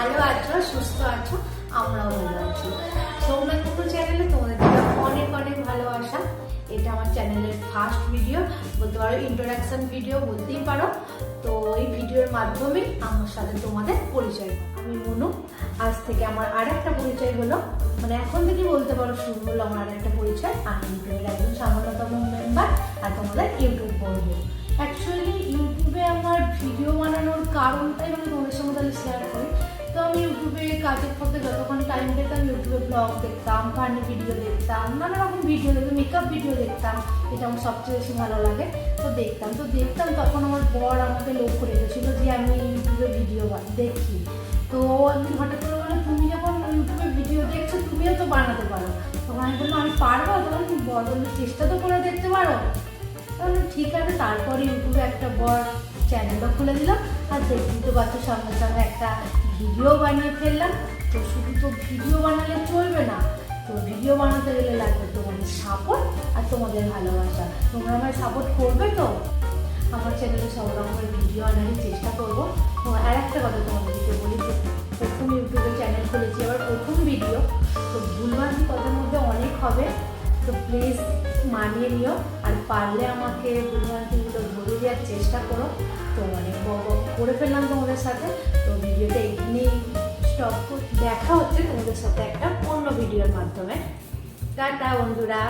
ভালো আছো, সুস্থ আছো, আমরাও ভালো আছি। সোমনাথ মুনু চ্যানেলে তোমাদের অনেক অনেক ভালোবাসা। এটা আমার চ্যানেলের ফার্স্ট ভিডিও, বলতে পারো ইন্ট্রোডাকশন ভিডিও বলতেই পারো। তো এই ভিডিওর মাধ্যমেই আমার সাথে তোমাদের পরিচয়। আমি মনু। আজ থেকে আমার আর একটা পরিচয় হলো, মানে এখন থেকে বলতে পারো শুরু হলো আমার আর একটা পরিচয়। আমি ইউটিউবের একজন সামান্যতম মেম্বার আর তোমাদের ইউটিউব বলবো। অ্যাকচুয়ালি ইউটিউবে আমার ভিডিও বানানোর কারণটাই আমি তোমাদের সঙ্গে তাহলে শেয়ার করি। তো আমি ইউটিউবে কাজের পথে যতক্ষণ টাইম পেতাম ইউটিউবে ব্লগ দেখতাম, ফানি ভিডিও দেখতাম, নানা রকম ভিডিও দেখতাম, মেকআপ ভিডিও দেখতাম, এটা আমার সবচেয়ে বেশি ভালো লাগে। তো দেখতাম তখন আমার বর আমাকে লক্ষ্য রেখেছিল যে আমি ইউটিউবে ভিডিও দেখি। তো একদিন হঠাৎ করে বললো, তুমি যখন ইউটিউবে ভিডিও দেখছো তুমিও তো বানাতে পারো। তখন আমি বললাম আমি পারবো। তখন বর বললো চেষ্টা তো করে দেখতে পারো। তাহলে ঠিক আছে। তারপরে ইউটিউবে একটা বড় চ্যানেলও খুলে দিলাম, আর দেখি তো বাচ্চা সঙ্গে সঙ্গে একটা ভিডিও বানিয়ে ফেললাম। তো শুধু তো ভিডিও বানালে চলবে না, তো ভিডিও বানাতে গেলে লাগবে তোমাদের সাপোর্ট আর তোমাদের ভালোবাসা। তোমরা আমার সাপোর্ট করবে তো? আমার চ্যানেলে সব রকমের ভিডিও আনার চেষ্টা করবো। আর একটা কথা তোমাদেরকে বলি, প্রথম ইউটিউবে চ্যানেল খুলেছি, আবার প্রথম ভিডিও, তো ভুলভ্রান্তি কথার মধ্যে অনেক হবে। তো প্লিজ মানিয়ে নিও, আর পারলে আমাকে ভুলভ্রান্তিগুলো ধরে দেওয়ার চেষ্টা করো। তো অনেক করে ফেললাম তোমাদের সাথে। তো ভিডিওটা এখানেই স্টপ দেখা হচ্ছে তোমাদের সাথে একটা অন্য ভিডিওর মাধ্যমে। টাটা বন্ধুরা।